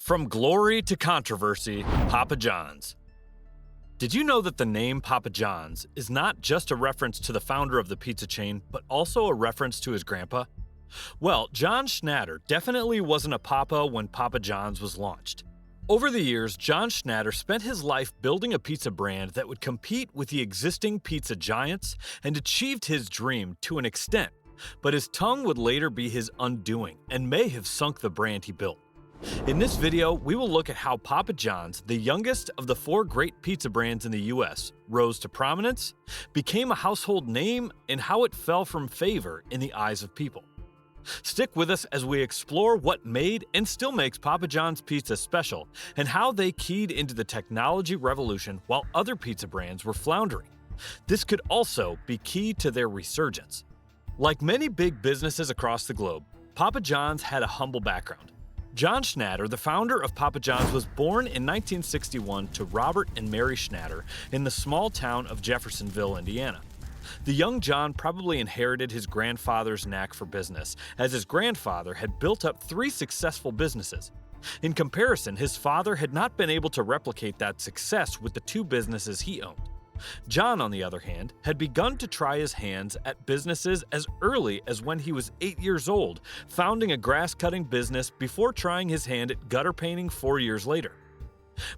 From glory to controversy, Papa John's. Did you know that the name Papa John's is not just a reference to the founder of the pizza chain, but also a reference to his grandpa? Well, John Schnatter definitely wasn't a papa when Papa John's was launched. Over the years, John Schnatter spent his life building a pizza brand that would compete with the existing pizza giants and achieved his dream to an extent, but his tongue would later be his undoing and may have sunk the brand he built. In this video, we will look at how Papa John's, the youngest of the 4 great pizza brands in the US, rose to prominence, became a household name, and how it fell from favor in the eyes of people. Stick with us as we explore what made and still makes Papa John's pizza special, and how they keyed into the technology revolution while other pizza brands were floundering. This could also be key to their resurgence. Like many big businesses across the globe, Papa John's had a humble background. John Schnatter, the founder of Papa John's, was born in 1961 to Robert and Mary Schnatter in the small town of Jeffersonville, Indiana. The young John probably inherited his grandfather's knack for business, as his grandfather had built up 3 successful businesses. In comparison, his father had not been able to replicate that success with the 2 businesses he owned. John, on the other hand, had begun to try his hands at businesses as early as when he was 8 years old, founding a grass-cutting business before trying his hand at gutter painting 4 years later.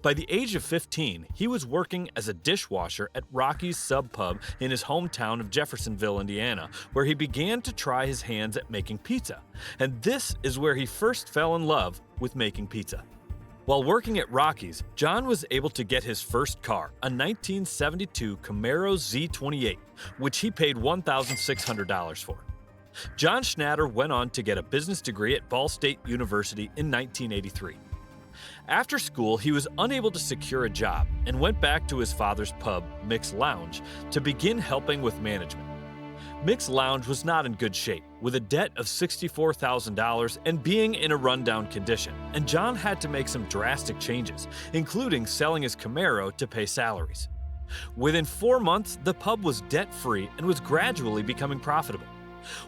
By the age of 15, he was working as a dishwasher at Rocky's Sub Pub in his hometown of Jeffersonville, Indiana, where he began to try his hands at making pizza. And this is where he first fell in love with making pizza. While working at Rocky's, John was able to get his first car, a 1972 Camaro Z28, which he paid $1,600 for. John Schnatter went on to get a business degree at Ball State University in 1983. After school, he was unable to secure a job and went back to his father's pub, Mick's Lounge, to begin helping with management. Mick's Lounge was not in good shape, with a debt of $64,000 and being in a rundown condition, and John had to make some drastic changes, including selling his Camaro to pay salaries. Within 4 months, the pub was debt-free and was gradually becoming profitable.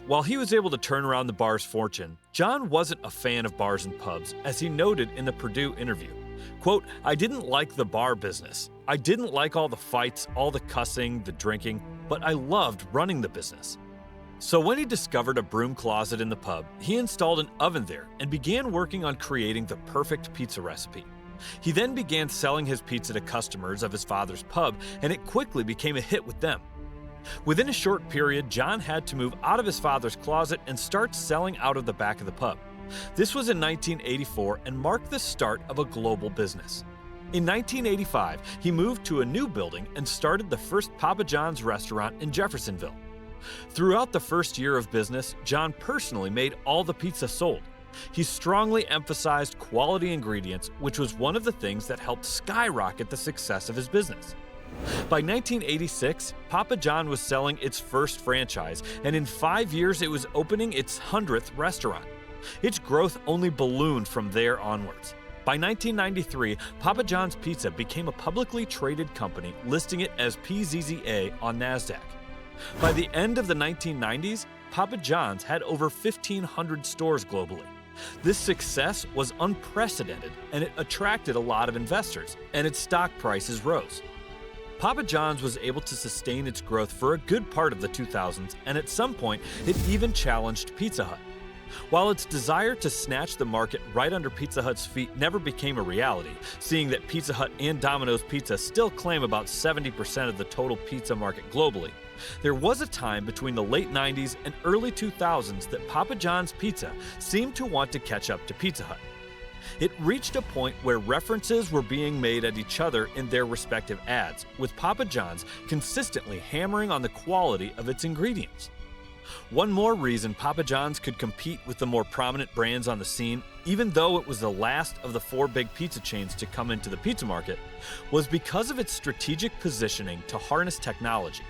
While he was able to turn around the bar's fortune, John wasn't a fan of bars and pubs, as he noted in the Purdue interview. Quote, "I didn't like the bar business. I didn't like all the fights, all the cussing, the drinking, but I loved running the business." So when he discovered a broom closet in the pub, he installed an oven there and began working on creating the perfect pizza recipe. He then began selling his pizza to customers of his father's pub, and it quickly became a hit with them. Within a short period, John had to move out of his father's closet and start selling out of the back of the pub. This was in 1984 and marked the start of a global business. In 1985, he moved to a new building and started the first Papa John's restaurant in Jeffersonville. Throughout the first year of business, John personally made all the pizza sold. He strongly emphasized quality ingredients, which was one of the things that helped skyrocket the success of his business. By 1986, Papa John was selling its first franchise, and in 5 years it was opening its 100th restaurant. Its growth only ballooned from there onwards. By 1993, Papa John's Pizza became a publicly traded company, listing it as PZZA on NASDAQ. By the end of the 1990s, Papa John's had over 1,500 stores globally. This success was unprecedented, and it attracted a lot of investors, and its stock prices rose. Papa John's was able to sustain its growth for a good part of the 2000s, and at some point, it even challenged Pizza Hut. While its desire to snatch the market right under Pizza Hut's feet never became a reality, seeing that Pizza Hut and Domino's Pizza still claim about 70% of the total pizza market globally, there was a time between the late 90s and early 2000s that Papa John's Pizza seemed to want to catch up to Pizza Hut. It reached a point where references were being made at each other in their respective ads, with Papa John's consistently hammering on the quality of its ingredients. One more reason Papa John's could compete with the more prominent brands on the scene, even though it was the last of the 4 big pizza chains to come into the pizza market, was because of its strategic positioning to harness technology.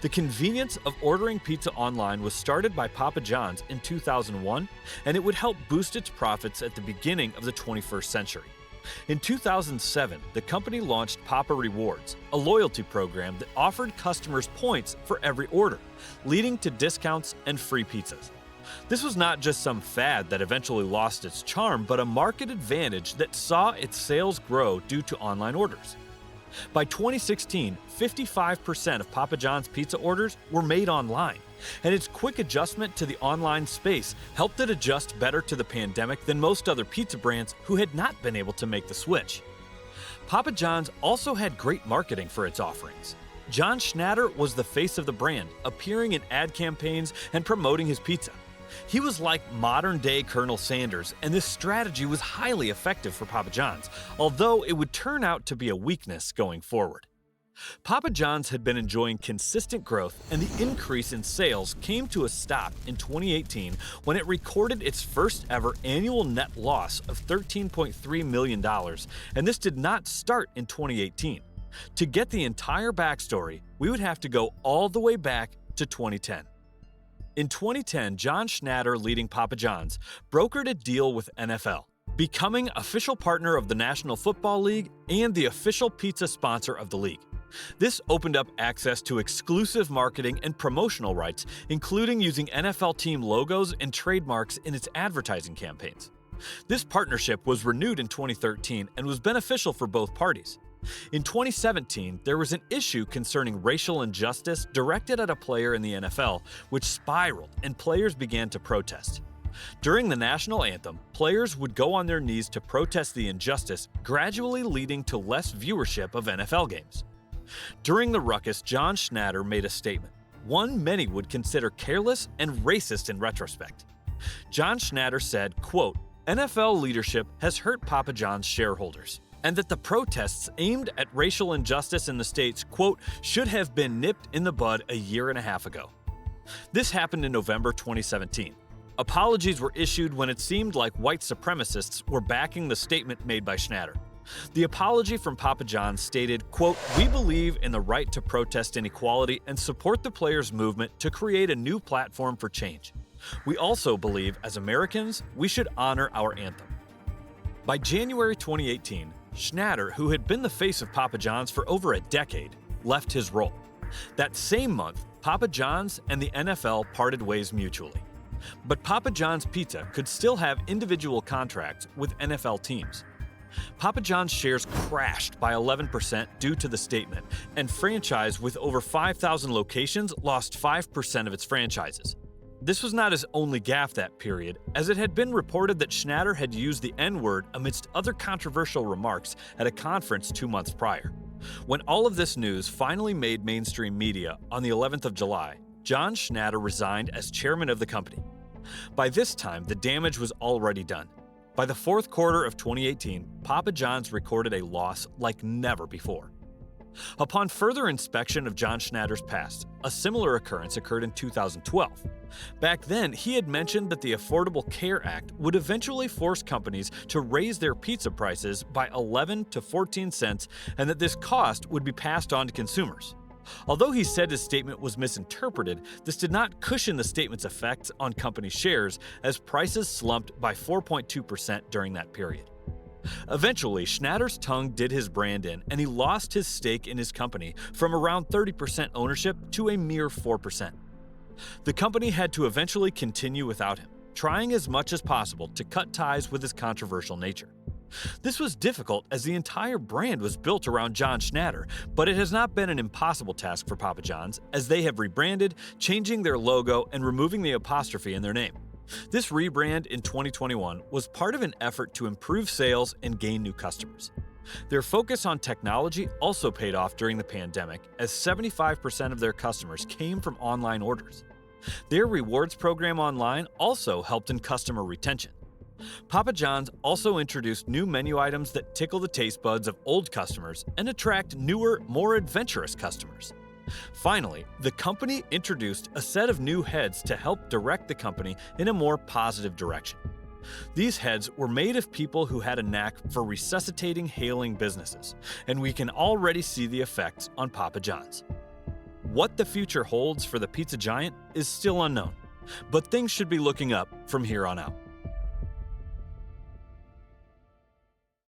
The convenience of ordering pizza online was started by Papa John's in 2001, and it would help boost its profits at the beginning of the 21st century. In 2007, the company launched Papa Rewards, a loyalty program that offered customers points for every order, leading to discounts and free pizzas. This was not just some fad that eventually lost its charm, but a market advantage that saw its sales grow due to online orders. By 2016, 55% of Papa John's pizza orders were made online, and its quick adjustment to the online space helped it adjust better to the pandemic than most other pizza brands who had not been able to make the switch. Papa John's also had great marketing for its offerings. John Schnatter was the face of the brand, appearing in ad campaigns and promoting his pizza. He was like modern-day Colonel Sanders, and this strategy was highly effective for Papa John's, although it would turn out to be a weakness going forward. Papa John's had been enjoying consistent growth, and the increase in sales came to a stop in 2018 when it recorded its first-ever annual net loss of $13.3 million, and this did not start in 2018. To get the entire backstory, we would have to go all the way back to 2010. In 2010, John Schnatter, leading Papa John's, brokered a deal with NFL, becoming official partner of the National Football League and the official pizza sponsor of the league. This opened up access to exclusive marketing and promotional rights, including using NFL team logos and trademarks in its advertising campaigns. This partnership was renewed in 2013 and was beneficial for both parties. In 2017, there was an issue concerning racial injustice directed at a player in the NFL, which spiraled and players began to protest. During the national anthem, players would go on their knees to protest the injustice, gradually leading to less viewership of NFL games. During the ruckus, John Schnatter made a statement, one many would consider careless and racist in retrospect. John Schnatter said, quote, "NFL leadership has hurt Papa John's shareholders, and that the protests aimed at racial injustice in the states, quote, should have been nipped in the bud a year and a half ago." This happened in November 2017. Apologies were issued when it seemed like white supremacists were backing the statement made by Schnatter. The apology from Papa John's stated, quote, "We believe in the right to protest inequality and support the players' movement to create a new platform for change. We also believe, as Americans, we should honor our anthem." By January 2018, Schnatter, who had been the face of Papa John's for over a decade, left his role. That same month, Papa John's and the NFL parted ways mutually. But Papa John's Pizza could still have individual contracts with NFL teams. Papa John's shares crashed by 11% due to the statement, and franchise with over 5,000 locations lost 5% of its franchises. This was not his only gaffe that period, as it had been reported that Schnatter had used the N-word amidst other controversial remarks at a conference 2 months prior. When all of this news finally made mainstream media on the 11th of July, John Schnatter resigned as chairman of the company. By this time, the damage was already done. By the fourth quarter of 2018, Papa John's recorded a loss like never before. Upon further inspection of John Schnatter's past, a similar occurrence occurred in 2012. Back then, he had mentioned that the Affordable Care Act would eventually force companies to raise their pizza prices by 11 to 14 cents and that this cost would be passed on to consumers. Although he said his statement was misinterpreted, this did not cushion the statement's effects on company shares as prices slumped by 4.2% during that period. Eventually, Schnatter's tongue did his brand in, and he lost his stake in his company from around 30% ownership to a mere 4%. The company had to eventually continue without him, trying as much as possible to cut ties with his controversial nature. This was difficult as the entire brand was built around John Schnatter, but it has not been an impossible task for Papa John's, as they have rebranded, changing their logo and removing the apostrophe in their name. This rebrand in 2021 was part of an effort to improve sales and gain new customers. Their focus on technology also paid off during the pandemic, as 75% of their customers came from online orders. Their rewards program online also helped in customer retention. Papa John's also introduced new menu items that tickle the taste buds of old customers and attract newer, more adventurous customers. Finally, the company introduced a set of new heads to help direct the company in a more positive direction. These heads were made of people who had a knack for resuscitating ailing businesses, and we can already see the effects on Papa John's. What the future holds for the pizza giant is still unknown, but things should be looking up from here on out.